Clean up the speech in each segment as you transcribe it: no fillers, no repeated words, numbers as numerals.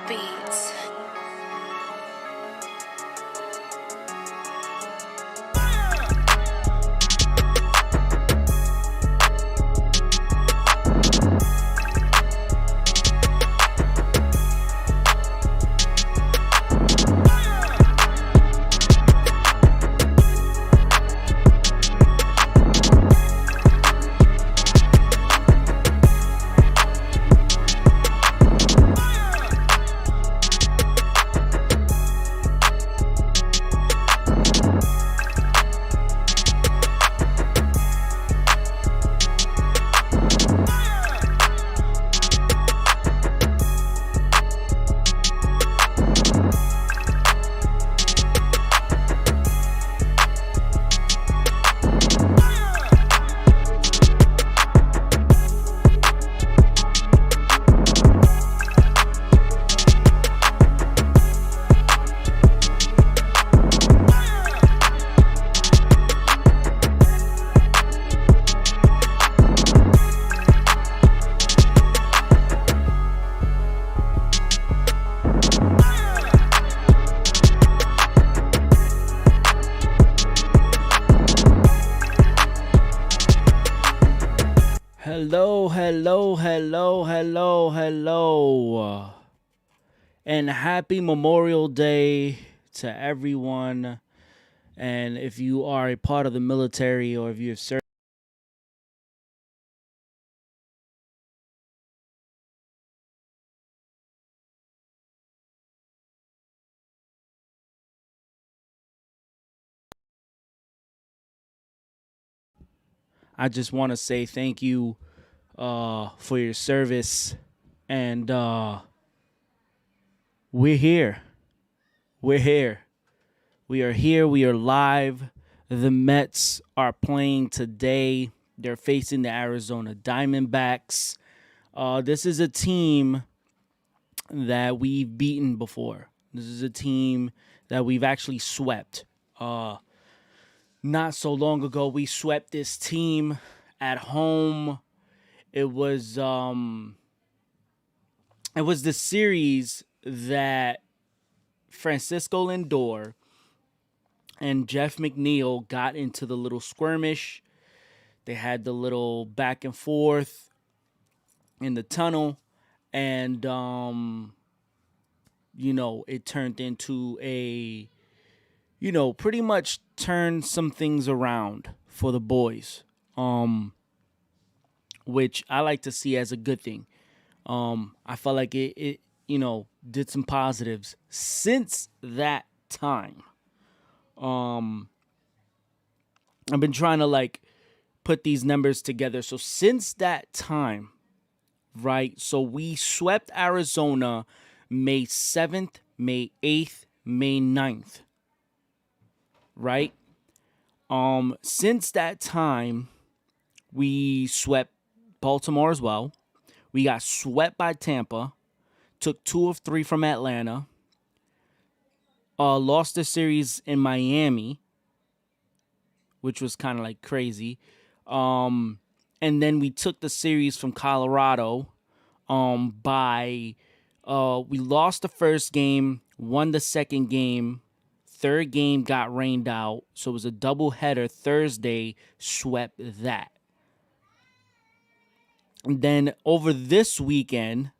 Beats. Hello. And happy Memorial Day to everyone. And if you are a part of the military or if you've served, I just want to say thank you for your service. And we're here. We're here. We are here. We are live. The Mets are playing today. They're facing the Arizona Diamondbacks. This is a team that we've beaten before. This is a team that we've actually swept. Not so long ago, we swept this team at home. It was the series that Francisco Lindor and Jeff McNeil got into the little skirmish. They had the little back and forth in the tunnel, and it turned into a, pretty much turned some things around for the boys, which I like to see as a good thing. I felt like it did some positives since that time. I've been trying to put these numbers together. So since that time, right? So we swept Arizona May 7th, May 8th, May 9th. Right? Since that time, we swept Baltimore as well. We got swept by Tampa, took 2 of 3 from Atlanta, lost the series in Miami, which was kind of crazy. And then we took the series from Colorado we lost the first game, won the second game, third game got rained out, so it was a doubleheader Thursday, swept that. And then over this weekend,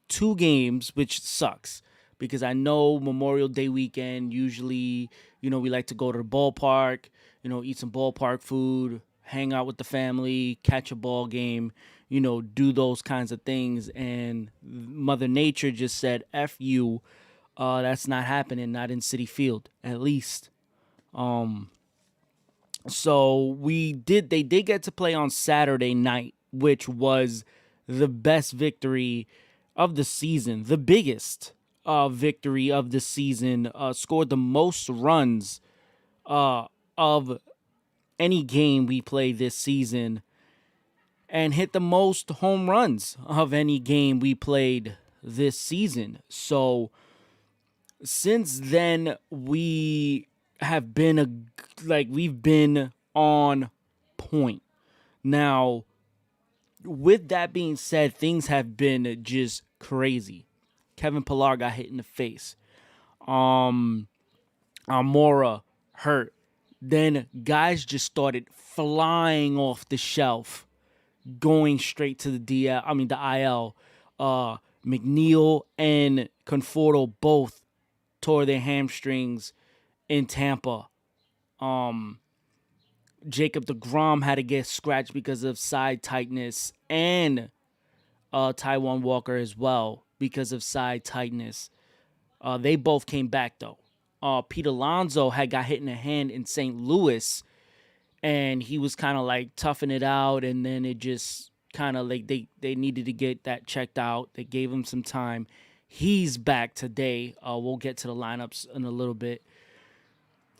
2 games, which sucks because I know Memorial Day weekend, usually, we like to go to the ballpark, eat some ballpark food, hang out with the family, catch a ball game, do those kinds of things. And Mother Nature just said, F you, that's not happening, not in Citi Field, at least. So they did get to play on Saturday night, which was the best victory of the season, the biggest victory of the season, scored the most runs of any game we played this season, and hit the most home runs of any game we played this season. So since then, we have been we've been on point. Now, with that being said, things have been just crazy. Kevin Pillar got hit in the face. Amora hurt. Then guys just started flying off the shelf, going straight to the DL. I mean the IL. McNeil and Conforto both tore their hamstrings in Tampa. Jacob deGrom had to get scratched because of side tightness, and Taiwan Walker as well because of side tightness. They both came back though. Pete Alonso had got hit in the hand in St. Louis, and he was kind of like toughing it out, and then it just kind of like they needed to get that checked out. They gave him some time. He's back today. We'll get to the lineups in a little bit.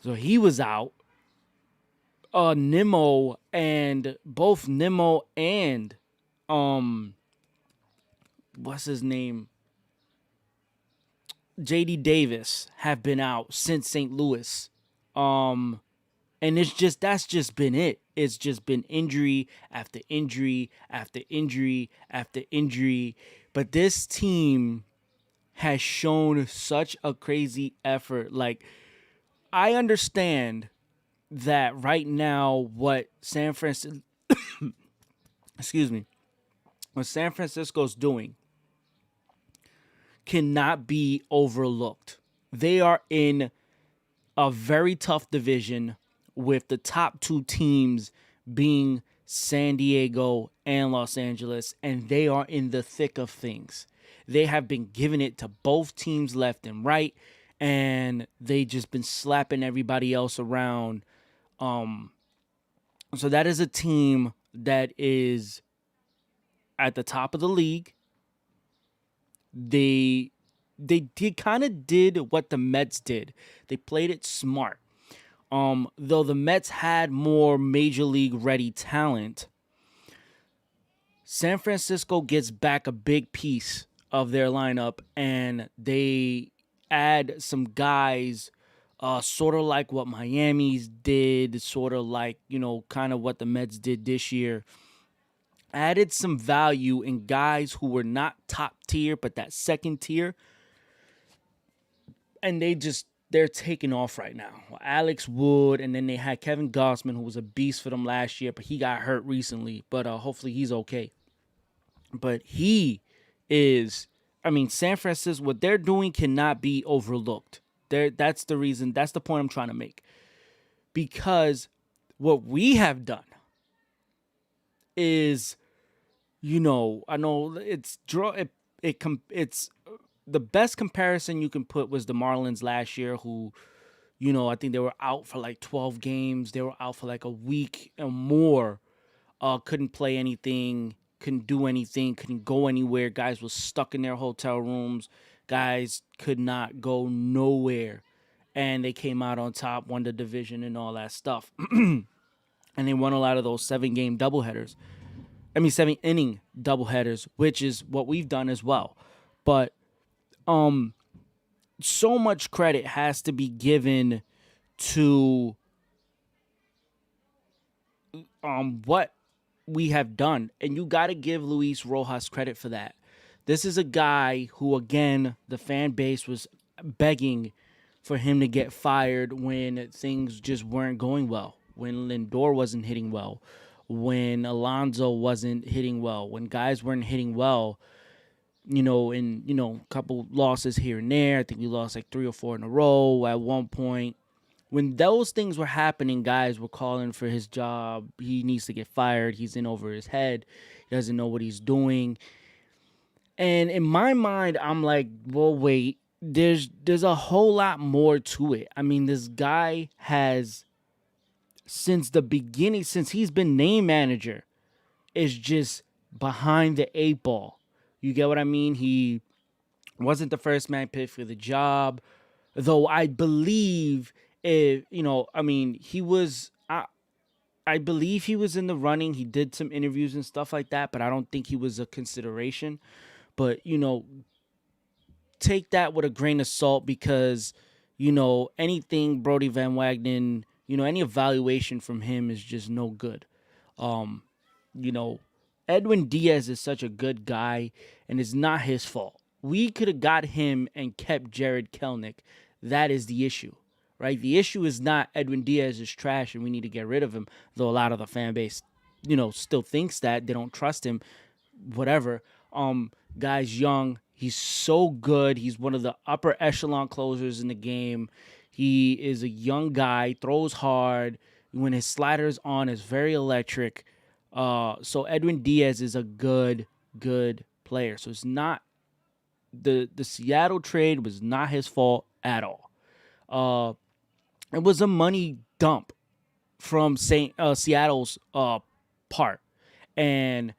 So he was out. Nimmo and what's his name? JD Davis have been out since St. Louis. And that's just been it. It's just been injury after injury after injury after injury. But this team has shown such a crazy effort. Like, I understand that right now what San Francisco what San Francisco's doing cannot be overlooked. They are in a very tough division with the top two teams being San Diego and Los Angeles, and they are in the thick of things. They have been giving it to both teams left and right, and they just been slapping everybody else around. So that is a team that is at the top of the league. They kind of did what the Mets did. They played it smart. Though the Mets had more major league ready talent, San Francisco gets back a big piece of their lineup, and they add some guys, sort of like what Miami's did, sort of like, kind of what the Mets did this year. Added some value in guys who were not top tier, but that second tier. And they're taking off right now. Alex Wood, and then they had Kevin Gossman, who was a beast for them last year, but he got hurt recently. But hopefully he's okay. But San Francisco, what they're doing cannot be overlooked. That's the reason, that's the point I'm trying to make. Because what we have done is, I know it's the best comparison you can put was the Marlins last year, who, I think they were out for like 12 games. They were out for like a week and more. Couldn't play anything, couldn't do anything, couldn't go anywhere. Guys were stuck in their hotel rooms. Guys could not go nowhere. And they came out on top, won the division and all that stuff. And they won a lot of those 7-inning doubleheaders, which is what we've done as well. But so much credit has to be given to what we have done, and you got to give Luis Rojas credit for that. This is a guy who, again, the fan base was begging for him to get fired when things just weren't going well, when Lindor wasn't hitting well, when Alonso wasn't hitting well, when guys weren't hitting well. A couple losses here and there. I think we lost like 3 or 4 in a row at one point. When those things were happening, guys were calling for his job. He needs to get fired. He's in over his head. He doesn't know what he's doing. And in my mind, I'm like, well, wait, there's a whole lot more to it. I mean, this guy has, since the beginning, since he's been name manager, is just behind the 8 ball. You get what I mean? He wasn't the first man picked for the job, though I believe he was. I believe he was in the running. He did some interviews and stuff like that, but I don't think he was a consideration. But take that with a grain of salt, because anything Brody Van Wagenen, any evaluation from him is just no good. Edwin Diaz is such a good guy, and it's not his fault. We could have got him and kept Jared Kelnick. That is the issue, right? The issue is not Edwin Diaz is trash and we need to get rid of him, though a lot of the fan base, still thinks that. They don't trust him, whatever. Guy's young. He's so good. He's one of the upper echelon closers in the game. He is a young guy, throws hard. When his slider's on, is very electric. So Edwin Diaz is a good player. So it's not the Seattle trade was not his fault at all. It was a money dump from Seattle's part, and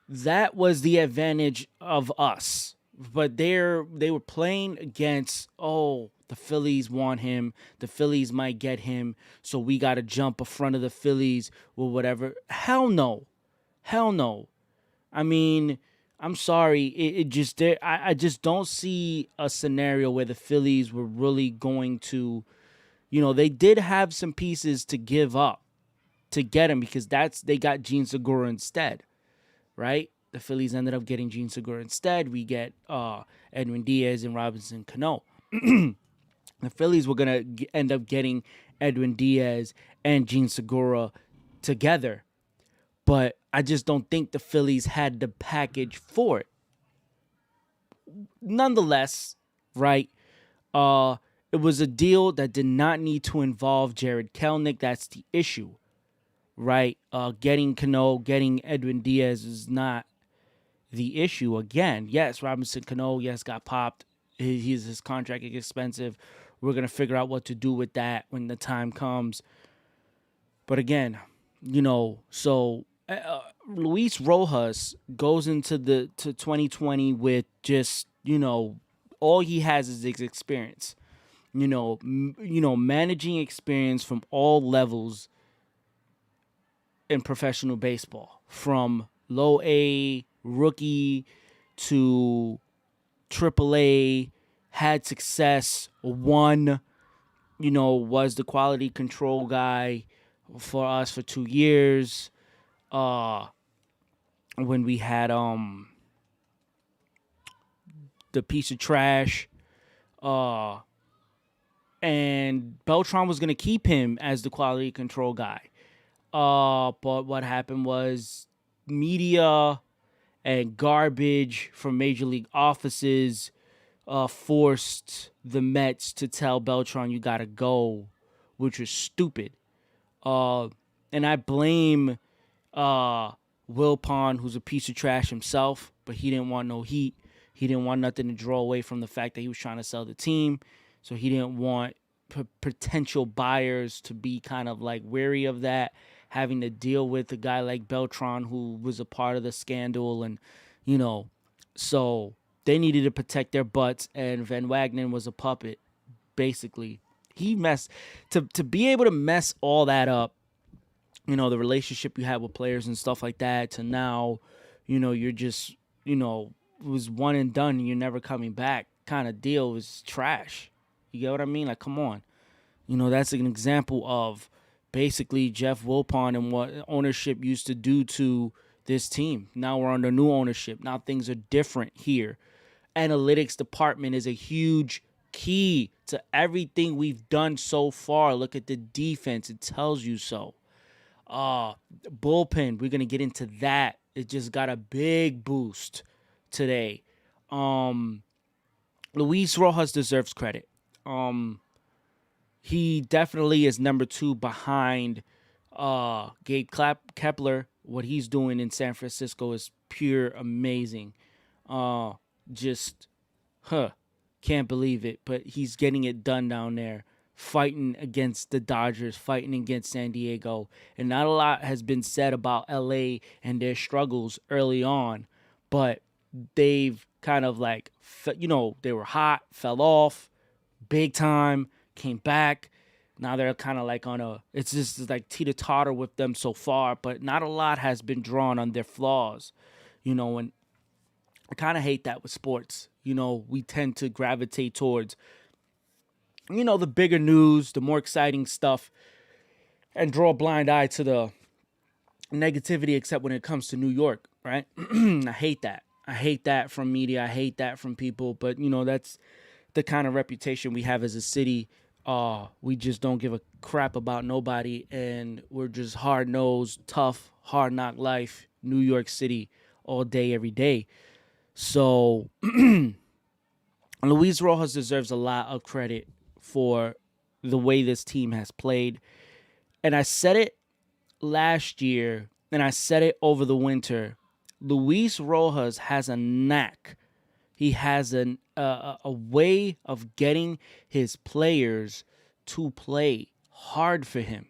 that was the advantage of us. But they were playing against, the Phillies want him. The Phillies might get him, so we got to jump in front of the Phillies or whatever. Hell no. I mean, I'm sorry. I just don't see a scenario where the Phillies were really going to, they did have some pieces to give up to get him because they got Gene Segura instead, right? The Phillies ended up getting Gene Segura instead. We get Edwin Diaz and Robinson Cano. The Phillies were going to end up getting Edwin Diaz and Gene Segura together. But I just don't think the Phillies had the package for it. Nonetheless, right, it was a deal that did not need to involve Jared Kelnick. That's the issue, right? Getting Cano, getting Edwin Diaz is not the issue. Again, yes, Robinson Cano, got popped. His contract is expensive. We're going to figure out what to do with that when the time comes. But again, so Luis Rojas goes into to 2020 with just, all he has is his experience. Managing experience from all levels in professional baseball, from low A rookie to triple A, had success, won, was the quality control guy for us for 2 years. When we had the piece of trash, and Beltran was gonna keep him as the quality control guy. But what happened was media and garbage from major league offices forced the Mets to tell Beltran you gotta go, which was stupid. And I blame Wilpon, who's a piece of trash himself, but he didn't want no heat. He didn't want nothing to draw away from the fact that he was trying to sell the team. So he didn't want potential buyers to be kind of like wary of that, having to deal with a guy like Beltran who was a part of the scandal. And, so they needed to protect their butts, and Van Wagenen was a puppet, basically. He messed, to be able to mess all that up, the relationship you had with players and stuff like that, to now, you're just, it was one and done and you're never coming back kind of deal was trash. You get what I mean? Like, come on. That's an example of basically Jeff Wilpon and what ownership used to do to this team. Now we're under new ownership. Now things are different here. Analytics department is a huge key to everything we've done so far. Look at the defense. It tells you so. Bullpen, we're going to get into that. It just got a big boost today. Luis Rojas deserves credit. He definitely is number 2 behind Gabe Kepler. What he's doing in San Francisco is pure amazing. Can't believe it. But he's getting it done down there, fighting against the Dodgers, fighting against San Diego. And not a lot has been said about LA and their struggles early on, but they've kind of like, they were hot, fell off big time, came back. Now they're kind of like it's just like teeter-totter with them so far, but not a lot has been drawn on their flaws, and I kind of hate that with sports. We tend to gravitate towards, the bigger news, the more exciting stuff, and draw a blind eye to the negativity, except when it comes to New York, right? I hate that. I hate that from media. I hate that from people. But that's the kind of reputation we have as a city. We just don't give a crap about nobody, and we're just hard nosed, tough, hard knock life, New York City, all day, every day. So Luis Rojas deserves a lot of credit for the way this team has played. And I said it last year, and I said it over the winter. Luis Rojas has a knack. He has a way of getting his players to play hard for him.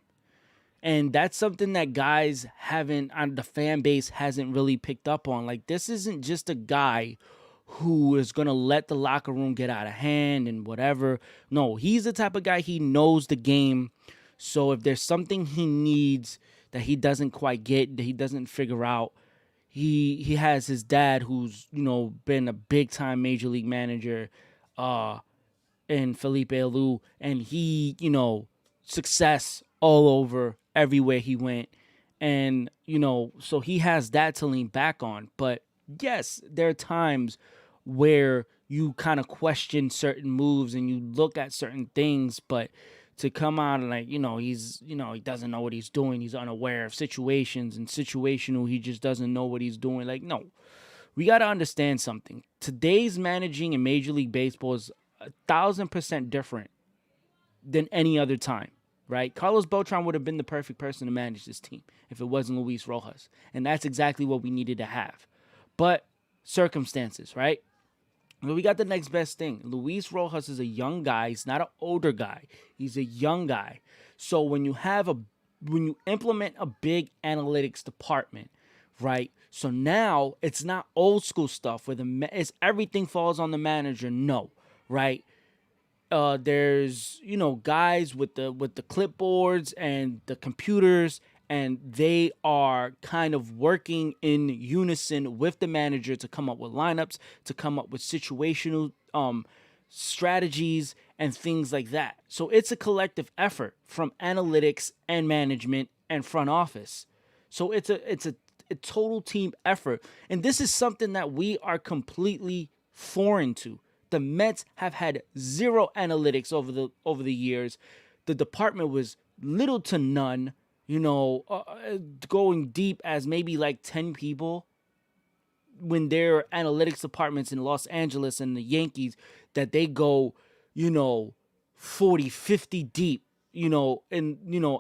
And that's something that guys haven't, the fan base hasn't really picked up on. Like, this isn't just a guy who is going to let the locker room get out of hand and whatever. No, he's the type of guy, he knows the game. So if there's something he needs that he doesn't quite get, that he doesn't figure out, he has his dad who's, been a big time major league manager, and Felipe Alou, and he, success all over everywhere he went. And, so he has that to lean back on. But yes, there are times where you kind of question certain moves and you look at certain things, but to come out and he doesn't know what he's doing. He's unaware of situations and situational. He just doesn't know what he's doing. Like, no, we got to understand something. Today's managing in Major League Baseball is 1,000% different than any other time, right? Carlos Beltran would have been the perfect person to manage this team if it wasn't Luis Rojas. And that's exactly what we needed to have. But circumstances, right? But we got the next best thing. Luis Rojas is a young guy. He's not an older guy. He's a young guy. So when you implement a big analytics department, right? So now it's not old school stuff where everything falls on the manager. No, right? There's guys with the clipboards and the computers, and they are kind of working in unison with the manager to come up with lineups, to come up with situational strategies and things like that. So it's a collective effort from analytics and management and front office. So it's a total team effort, and this is something that we are completely foreign to. The Mets have had zero analytics over the years. The department was little to none. Going deep as maybe like 10 people, when there are analytics departments in Los Angeles and the Yankees that they go, 40, 50 deep, and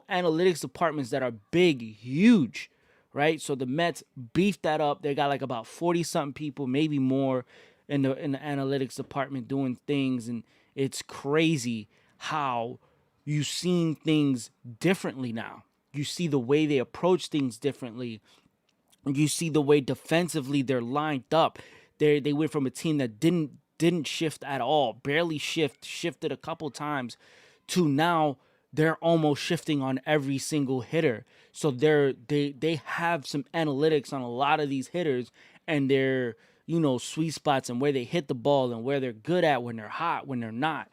analytics departments that are big, huge, right? So the Mets beefed that up. They got like about 40 something people, maybe more, in the analytics department doing things, and it's crazy how you've seen things differently now. You see the way they approach things differently. You see the way defensively they're lined up. They went from a team that didn't shift at all, barely shifted a couple times, to now they're almost shifting on every single hitter. So they have some analytics on a lot of these hitters, and they're sweet spots and where they hit the ball and where they're good at, when they're hot, when they're not.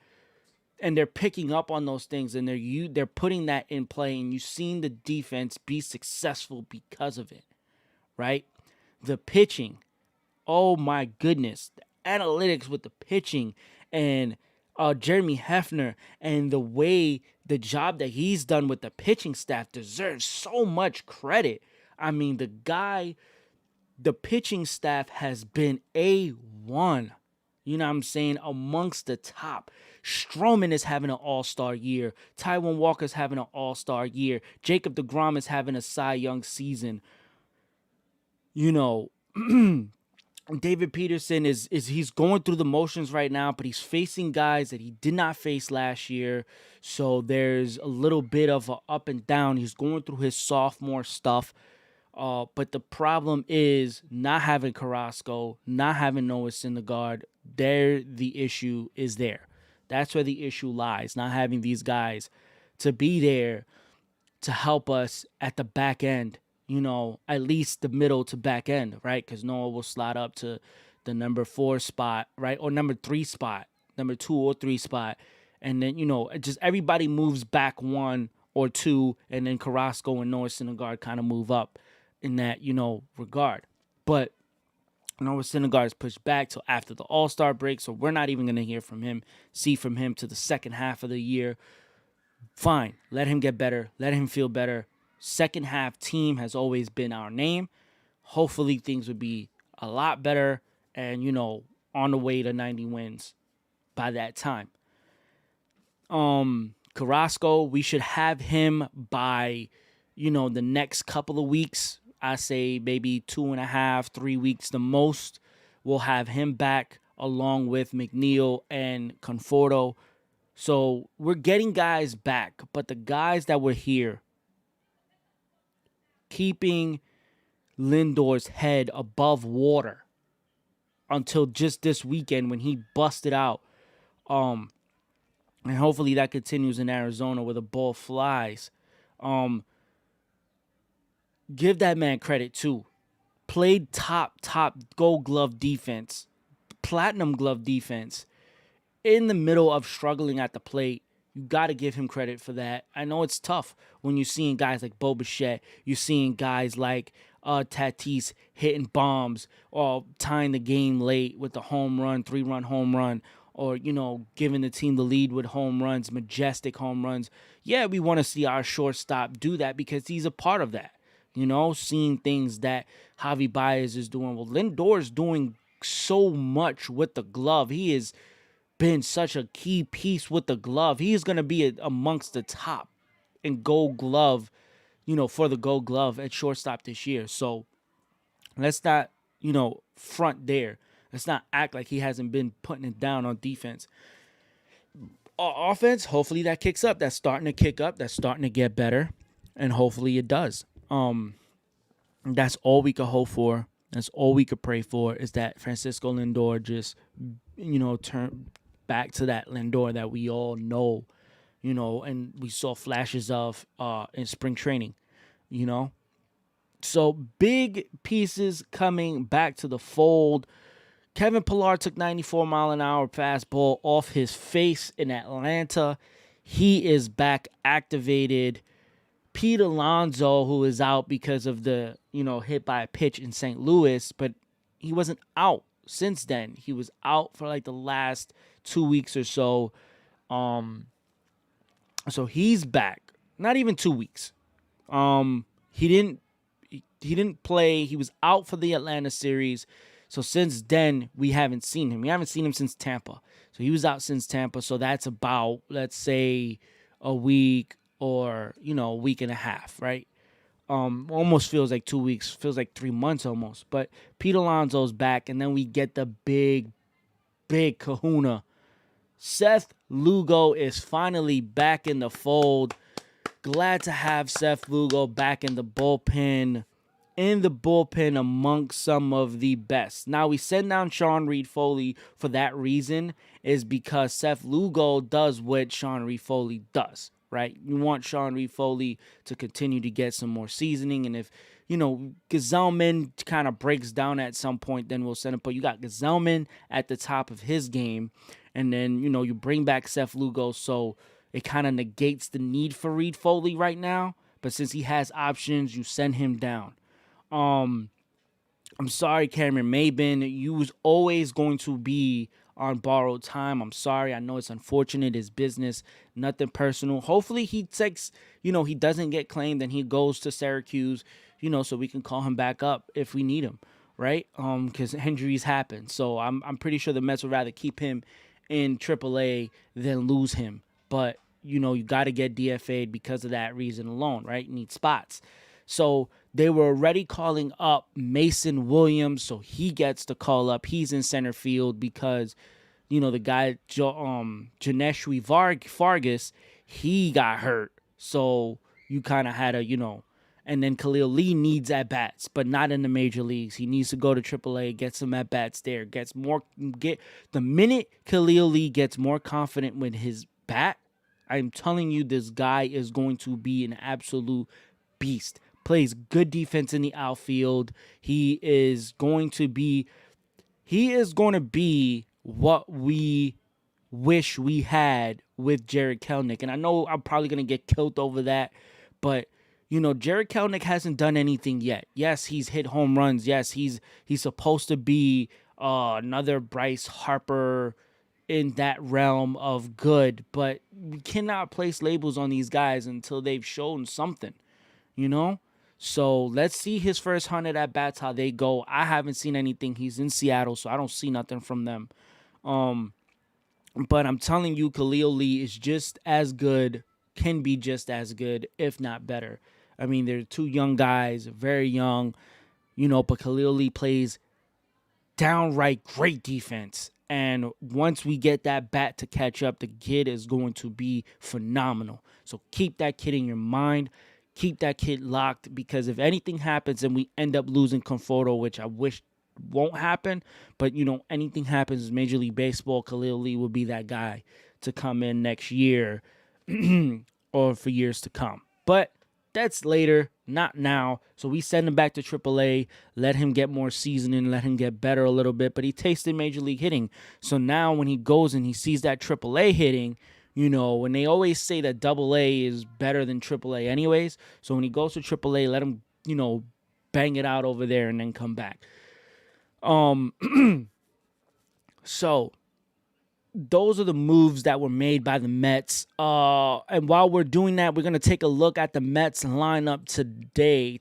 And they're picking up on those things, and they're putting that in play, and you've seen the defense be successful because of it, right? The pitching, oh my goodness, the analytics with the pitching, and Jeremy Hefner, and the job that he's done with the pitching staff deserves so much credit. I mean, the pitching staff has been A1. You know what I'm saying? Amongst the top. Stroman is having an all-star year. Taijuan Walker's having an all-star year. Jacob deGrom is having a Cy Young season. David Peterson is he's going through the motions right now, but he's facing guys that he did not face last year. So there's a little bit of a up and down. He's going through his sophomore stuff. But the problem is not having Carrasco, not having Noah Syndergaard. The issue is there. That's where the issue lies. Not having these guys to be there to help us at the back end. At least the middle to back end, right? Because Noah will slide up to the number 4 spot, right? Or number 3 spot, number 2 or 3 spot. And then, just everybody moves back 1 or 2, and then Carrasco and Noah Syndergaard kind of move up in that, regard. But Noah Syndergaard is pushed back till after the All-Star break, so we're not even going to see from him to the second half of the year. Fine, let him get better, let him feel better. Second half team has always been our name. Hopefully things would be a lot better and, on the way to 90 wins by that time. Carrasco, we should have him by, the next couple of weeks. I say maybe 2.5, 3 weeks the most. We'll have him back along with McNeil and Conforto. So we're getting guys back, but the guys that were here, keeping Lindor's head above water until just this weekend when he busted out. And hopefully that continues in Arizona where the ball flies. Give that man credit too. Played top gold glove defense, platinum glove defense in the middle of struggling at the plate. You got to give him credit for that. I know it's tough when you're seeing guys like Bo Bichette, you're seeing guys like Tatis hitting bombs or tying the game late with the home run, 3-run home run, or, giving the team the lead with home runs, majestic home runs. Yeah, we want to see our shortstop do that because he's a part of that. Seeing things that Javi Baez is doing. Well, Lindor's doing so much with the glove. He has been such a key piece with the glove. He is going to be amongst the top in gold glove, for the gold glove at shortstop this year. So let's not, front there. Let's not act like he hasn't been putting it down on defense. Offense, hopefully that kicks up. That's starting to kick up. That's starting to get better. And hopefully it does. That's all we could hope for. That's all we could pray for is that Francisco Lindor just, turn back to that Lindor that we all know, and we saw flashes of in spring training, So big pieces coming back to the fold. Kevin Pillar took 94-mile-an-hour fastball off his face in Atlanta. He is back activated. Pete Alonso, who is out because of the, hit by a pitch in St. Louis, but he wasn't out since then. He was out for like the last 2 weeks or so. So he's back. Not even 2 weeks. He didn't play. He was out for the Atlanta series. So since then, we haven't seen him. We haven't seen him since Tampa. So he was out since Tampa. So that's about, let's say, a week or, a week and a half, right? Almost feels like 2 weeks, feels like 3 months almost. But Pete Alonso's back, and then we get the big kahuna. Seth Lugo is finally back in the fold. Glad to have Seth Lugo back in the bullpen amongst some of the best. Now, we send down Sean Reed-Foley for that reason, is because Seth Lugo does what Sean Reed-Foley does, right? You want Sean Reed-Foley to continue to get some more seasoning, and if, Gazelman kind of breaks down at some point, then we'll send him. But you got Gazelman at the top of his game, and then, you bring back Seth Lugo, so it kind of negates the need for Reed-Foley right now. But since he has options, you send him down. I'm sorry, Cameron Maybin. You was always going to be on borrowed time. I'm sorry. I know it's unfortunate. It's business. Nothing personal. Hopefully he takes, he doesn't get claimed and he goes to Syracuse, so we can call him back up if we need him, right? Because injuries happen. So I'm pretty sure the Mets would rather keep him in AAA than lose him. But, you got to get DFA'd because of that reason alone, right? You need spots. So they were already calling up Mason Williams, so he gets the call up. He's in center field because, the guy, Janeshui Vargas, he got hurt. So you kind of had a, and then Khalil Lee needs at-bats, but not in the major leagues. He needs to go to AAA, get some at-bats there. The minute Khalil Lee gets more confident with his bat, I'm telling you, this guy is going to be an absolute beast. Plays good defense in the outfield. He is going to be what we wish we had with Jared Kelenic. And I know I'm probably going to get killed over that, but Jared Kelenic hasn't done anything yet. Yes, he's hit home runs. Yes, he's supposed to be another Bryce Harper in that realm of good, but we cannot place labels on these guys until they've shown something, you know? So let's see his first 100 at bats, how they go. I haven't seen anything. He's in Seattle, so I don't see nothing from them. But I'm telling you, Khalil Lee is just as good, can be just as good, if not better. I mean, they're two young guys, very young, but Khalil Lee plays downright great defense. And once we get that bat to catch up, the kid is going to be phenomenal. So keep that kid in your mind. Keep that kid locked, because if anything happens and we end up losing Conforto, which I wish won't happen, but anything happens in Major League Baseball, Khalil Lee will be that guy to come in next year or for years to come. But that's later, not now. So we send him back to AAA, let him get more seasoning, let him get better a little bit. But he tasted Major League hitting. So now when he goes and he sees that AAA hitting, when they always say that AA is better than AAA anyways. So when he goes to AAA, let him, bang it out over there and then come back. So those are the moves that were made by the Mets. And while we're doing that, we're going to take a look at the Mets lineup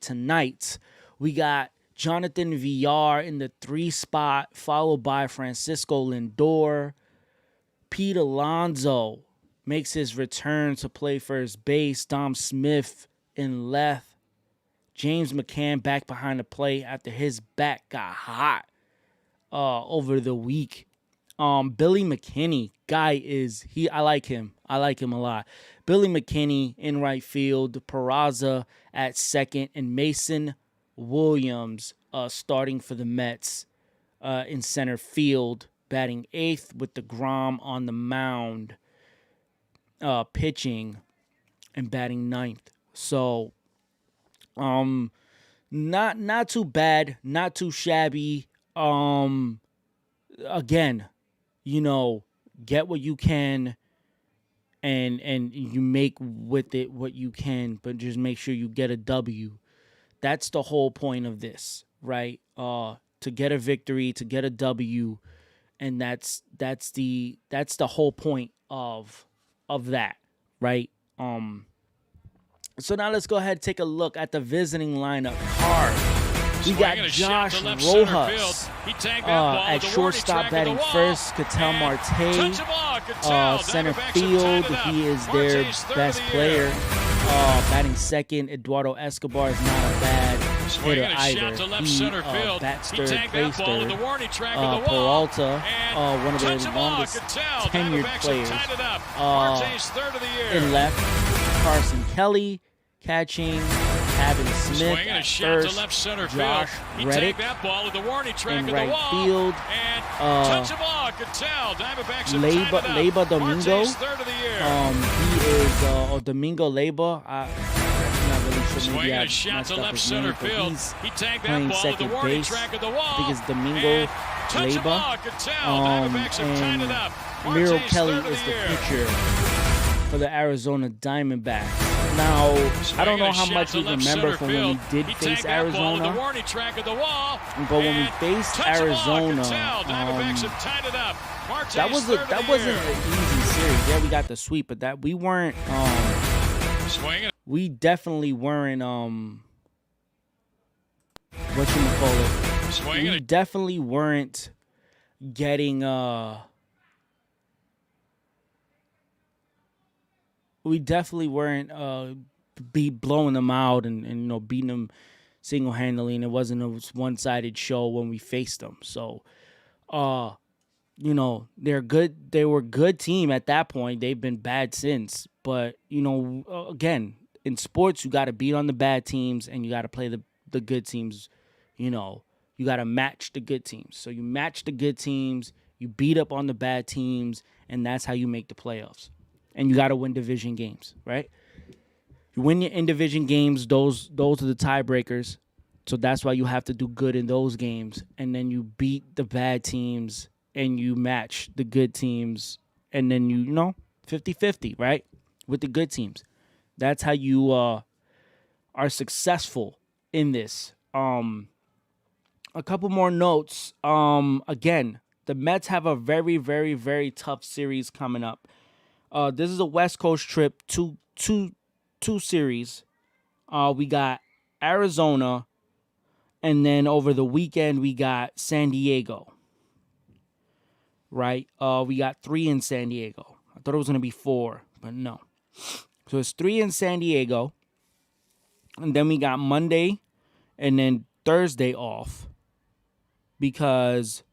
tonight. We got Jonathan Villar in the 3 spot, followed by Francisco Lindor. Pete Alonso makes his return to play first base. Dom Smith in left. James McCann back behind the plate after his back got hot over the week. Billy McKinney, I like him. I like him a lot. Billy McKinney in right field, Peraza at second, and Mason Williams starting for the Mets in center field, batting 8th with DeGrom on the mound, pitching and batting 9th. So, not too bad, not too shabby. Again, get what you can and you make with it what you can, but just make sure you get a W. That's the whole point of this, right? To get a victory, to get a W, and that's the whole point of that, right? So now let's go ahead and take a look at the visiting lineup card. We got Josh Rojas at shortstop batting first. Ketel Marte, center field. He is their best player. Batting second. Eduardo Escobar is not a bad hitter either. He bats third, plays third. Peralta, one of their longest tenured players, in left. Carson Kelly catching. Having Smith at first, Josh Reddick in right field, Leyba Domingo, he is Domingo Leyba, I'm not really sure, maybe I messed up his name, but he's playing second base. I think it's Domingo Leyba, and Miro Kelly is the pitcher for the Arizona Diamondbacks. Now, I don't know how much you remember from when we did face Arizona, but when we faced Arizona, that wasn't an easy series. Yeah, we got the sweep, but that we definitely weren't we definitely weren't getting we definitely weren't blowing them out and beating them single-handedly, and it wasn't a one-sided show when we faced them. So, they're good. They were a good team at that point. They've been bad since. But, again, in sports, you got to beat on the bad teams, and you got to play the good teams. You got to match the good teams. So you match the good teams, you beat up on the bad teams, and that's how you make the playoffs. And you got to win division games, right? You win your in-division games, those are the tiebreakers. So that's why you have to do good in those games. And then you beat the bad teams and you match the good teams. And then 50-50, right? With the good teams. That's how you are successful in this. A couple more notes. Again, the Mets have a very, very, very tough series coming up. This is a West Coast trip, two series. We got Arizona, and then over the weekend we got San Diego. Right? We got 3 in San Diego. I thought it was gonna be 4, but no. So it's 3 in San Diego, and then we got Monday, and then Thursday off because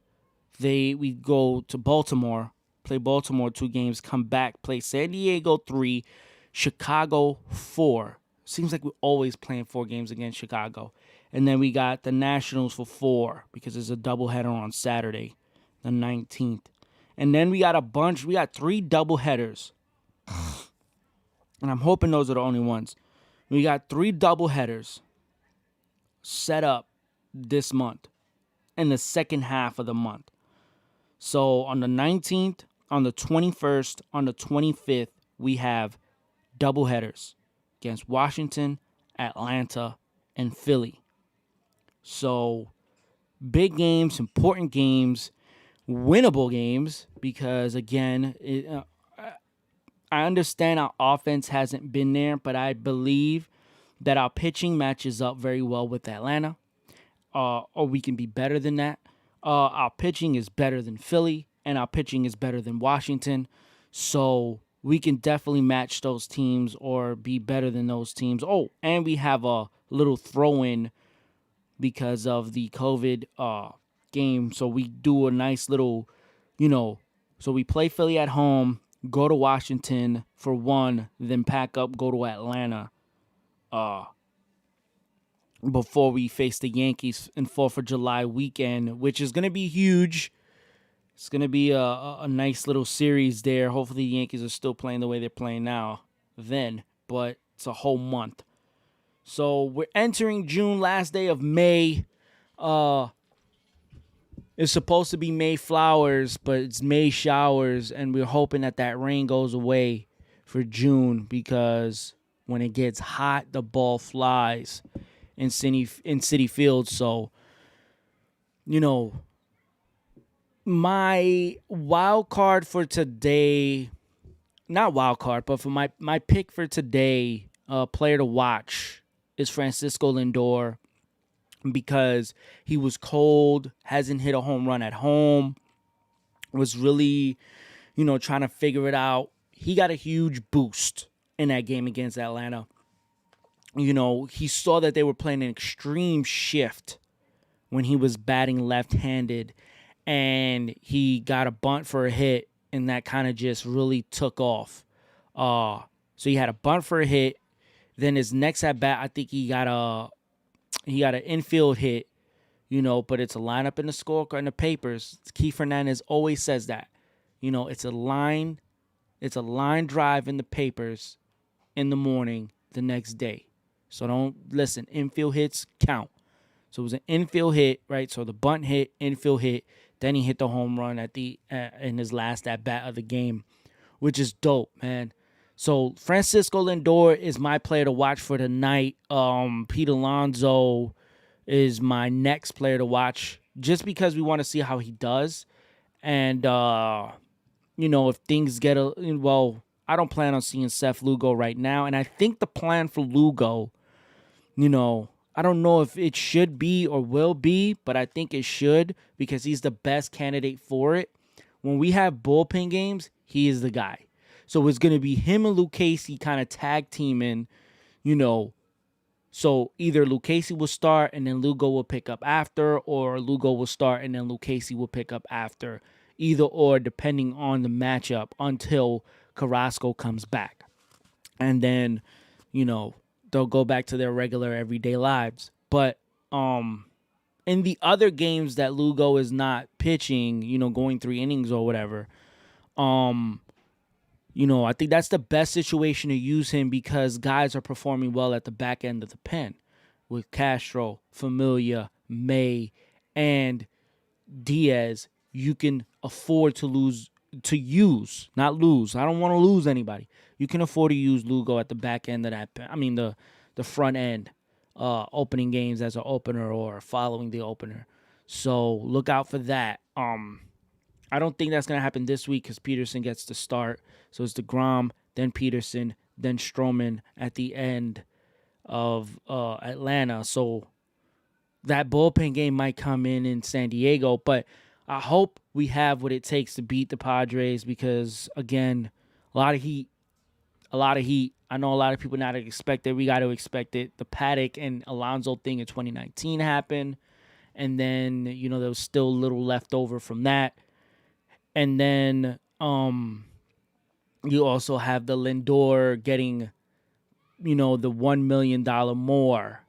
we go to Baltimore, play Baltimore 2 games, come back, play San Diego 3, Chicago 4. Seems like we're always playing 4 games against Chicago. And then we got the Nationals for 4 because there's a doubleheader on Saturday, the 19th. And then we got 3 doubleheaders. And I'm hoping those are the only ones. We got 3 doubleheaders set up this month in the second half of the month. So on the 19th, on the 21st, on the 25th, we have doubleheaders against Washington, Atlanta, and Philly. So big games, important games, winnable games because, again, I understand our offense hasn't been there, but I believe that our pitching matches up very well with Atlanta, or we can be better than that. Our pitching is better than Philly, and our pitching is better than Washington. So we can definitely match those teams or be better than those teams. Oh, and we have a little throw-in because of the COVID game. So we do a nice little, so we play Philly at home, go to Washington for 1, then pack up, go to Atlanta before we face the Yankees in 4th of July weekend, which is going to be huge. It's going to be a nice little series there. Hopefully the Yankees are still playing the way they're playing now then, but it's a whole month. So we're entering June, last day of May. It's supposed to be May flowers, but it's May showers, and we're hoping that rain goes away for June because when it gets hot, the ball flies in Citi Field. So, my wild card for today, not wild card, but for my pick for today, player to watch is Francisco Lindor because he was cold, hasn't hit a home run at home, was really, trying to figure it out. He got a huge boost in that game against Atlanta. He saw that they were playing an extreme shift when he was batting left-handed, and he got a bunt for a hit, and that kind of just really took off. So he had a bunt for a hit. Then his next at bat, I think he got an infield hit, but it's a lineup in the score in the papers. Keith Hernandez always says that, it's a line drive in the papers in the morning the next day. So don't listen. Infield hits count. So it was an infield hit, right? So the bunt hit, infield hit. Then he hit the home run in his last at bat of the game, which is dope, man. So Francisco Lindor is my player to watch for tonight. Pete Alonso is my next player to watch just because we want to see how he does. And, if things get I don't plan on seeing Seth Lugo right now. And I think the plan for Lugo, I don't know if it should be or will be, but I think it should because he's the best candidate for it. When we have bullpen games, he is the guy. So it's going to be him and Lucchesi kind of tag teaming, So either Lucchesi will start and then Lugo will pick up after, or Lugo will start and then Lucchesi will pick up after. Either or, depending on the matchup until Carrasco comes back. And then, they'll go back to their regular everyday lives. But in the other games that Lugo is not pitching, going 3 innings or whatever, I think that's the best situation to use him because guys are performing well at the back end of the pen with Castro, Familia, May, and Diaz. You can afford to use, not lose. I don't want to lose anybody. You can afford to use Lugo at the back end of that pen. I mean, the front end opening games as an opener or following the opener. So look out for that. I don't think that's gonna happen this week because Peterson gets to start. So it's DeGrom, then Peterson, then Stroman at the end of Atlanta. So that bullpen game might come in San Diego, but I hope we have what it takes to beat the Padres because again, a lot of heat, a lot of heat. I know a lot of people not expect it. We got to expect it. The Paddock and Alonso thing in 2019 happened, and then there was still a little left over from that, and then you also have the Lindor getting the $1 million more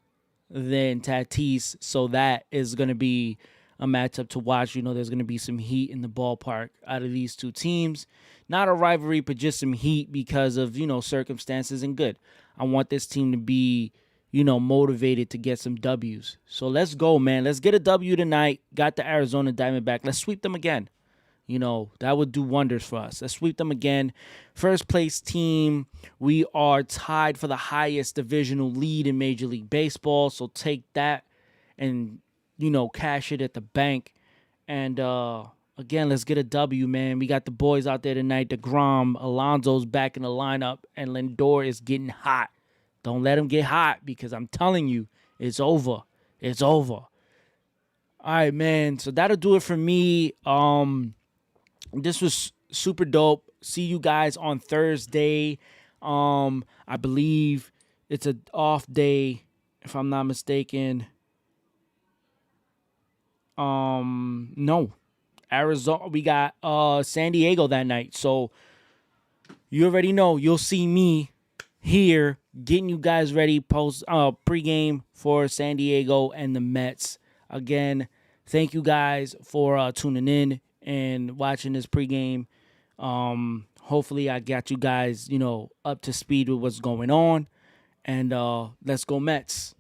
than Tatis, so that is going to be a matchup to watch. There's going to be some heat in the ballpark out of these two teams. Not a rivalry, but just some heat because of, circumstances and good. I want this team to be, motivated to get some W's. So let's go, man. Let's get a W tonight. Got the Arizona Diamondback. Let's sweep them again. That would do wonders for us. Let's sweep them again. First place team, we are tied for the highest divisional lead in Major League Baseball. So take that and, cash it at the bank. And again, let's get a W, man. We got the boys out there tonight. DeGrom, Alonso's back in the lineup, and Lindor is getting hot. Don't let him get hot because I'm telling you, it's over. It's over. All right, man. So that'll do it for me. This was super dope. See you guys on Thursday. I believe it's an off day, if I'm not mistaken. No. Arizona, we got San Diego that night. So you already know you'll see me here getting you guys ready pregame for San Diego and the Mets. Again, thank you guys for tuning in and watching this pregame. Hopefully I got you guys, up to speed with what's going on. And let's go Mets.